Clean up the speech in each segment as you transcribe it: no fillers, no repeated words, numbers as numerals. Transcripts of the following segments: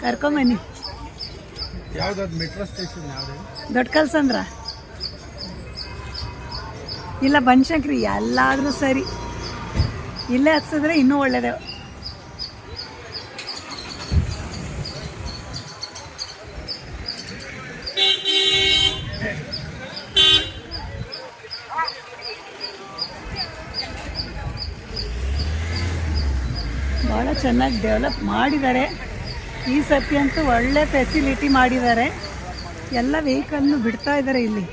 ಕರ್ಕೊಂಬನ್ನಿ. ಯಾವ್ದಾದ್ರು metro station ಯಾವ್ದು? ದೊಡ್ಡ ಕಲ್ಸಂದ್ರ ಇಲ್ಲ ಬನಶಂಕರಿ, ಎಲ್ಲಾದ್ರೂ ಸರಿ. ಇಲ್ಲೇ ಹತ್ಸಿದ್ರೆ ಇನ್ನೂ ಒಳ್ಳೇದೇ. ಭಾಳ ಚೆನ್ನಾಗಿ ಡೆವಲಪ್ ಮಾಡಿದ್ದಾರೆ ಈ ಸರ್ತಿ ಅಂತೂ. ಒಳ್ಳೆ ಫೆಸಿಲಿಟಿ ಮಾಡಿದ್ದಾರೆ. ಎಲ್ಲ ವೆಹಿಕಲ್ನು ಬಿಡ್ತಾ ಇದ್ದಾರೆ ಇಲ್ಲಿ.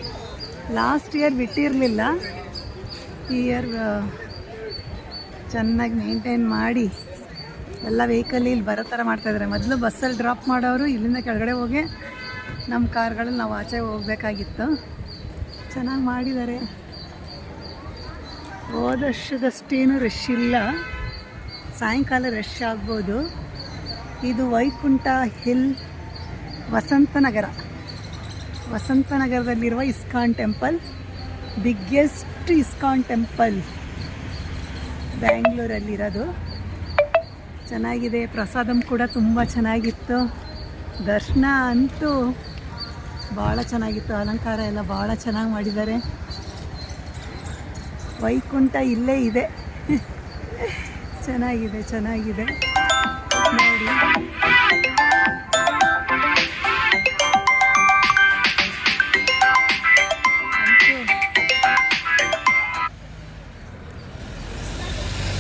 ಲಾಸ್ಟ್ ಇಯರ್ ಬಿಟ್ಟಿರಲಿಲ್ಲ, ಈ ಇಯರ್ ಚೆನ್ನಾಗಿ ಮೇಂಟೈನ್ ಮಾಡಿ ಎಲ್ಲ ವೆಹಿಕಲ್ ಇಲ್ಲಿ ಬರೋ ಥರ ಮಾಡ್ತಾಯಿದ್ದಾರೆ. ಮೊದಲು ಬಸ್ಸಲ್ಲಿ ಡ್ರಾಪ್ ಮಾಡೋರು ಇಲ್ಲಿಂದ ಕೆಳಗಡೆ ಹೋಗಿ ನಮ್ಮ ಕಾರ್ಗಳಲ್ಲಿ ನಾವು ಆಚೆ ಹೋಗಬೇಕಾಗಿತ್ತು. ಚೆನ್ನಾಗಿ ಮಾಡಿದ್ದಾರೆ. ಹೋದ ವರ್ಷದಷ್ಟೇನು ರಶ್ ಇಲ್ಲ, ಸಾಯಂಕಾಲ ರಶ್ ಆಗ್ಬೋದು. ಇದು ವೈಕುಂಠ ಹಿಲ್ ವಸಂತನಗರದಲ್ಲಿರುವ ISKCON temple, biggest ISKCON temple ಬ್ಯಾಂಗ್ಳೂರಲ್ಲಿರೋದು. ಚೆನ್ನಾಗಿದೆ. ಪ್ರಸಾದಂ ಕೂಡ ತುಂಬ ಚೆನ್ನಾಗಿತ್ತು. ದರ್ಶನ ಅಂತೂ ಭಾಳ ಚೆನ್ನಾಗಿತ್ತು. ಅಲಂಕಾರ ಎಲ್ಲ ಭಾಳ ಚೆನ್ನಾಗಿ ಮಾಡಿದ್ದಾರೆ. ವೈಕುಂಠ ಇಲ್ಲೇ ಇದೆ. ಚೆನ್ನಾಗಿದೆ ನೋಡಿ.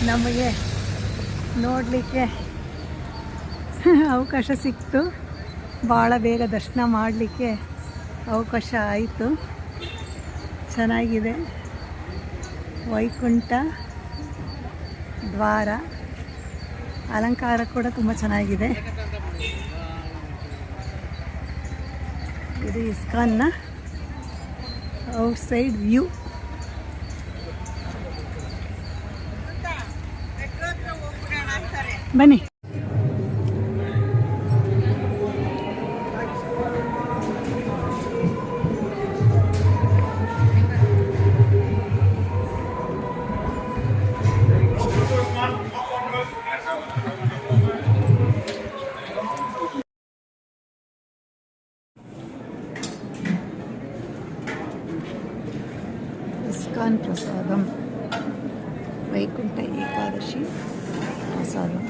ನಮಗೆ ನೋಡಲಿಕ್ಕೆ ಅವಕಾಶ ಸಿಕ್ತು. ಭಾಳ ಬೇಗ ದರ್ಶನ ಮಾಡಲಿಕ್ಕೆ ಅವಕಾಶ ಆಯಿತು. ಚೆನ್ನಾಗಿದೆ. ವೈಕುಂಠ ದ್ವಾರ ಅಲಂಕಾರ ಕೂಡ ತುಂಬ ಚೆನ್ನಾಗಿದೆ. ಇದು ಇಸ್ಕಾನ್ನ ಔಟ್ಸೈಡ್ ವ್ಯೂ. ಬನ್ನಿ. ಇಸ್ಕಾನ್ ಪ್ರಸಾದಂ, ವೈಕುಂಠ ಏಕಾದಶಿ ಪ್ರಸಾದಂ.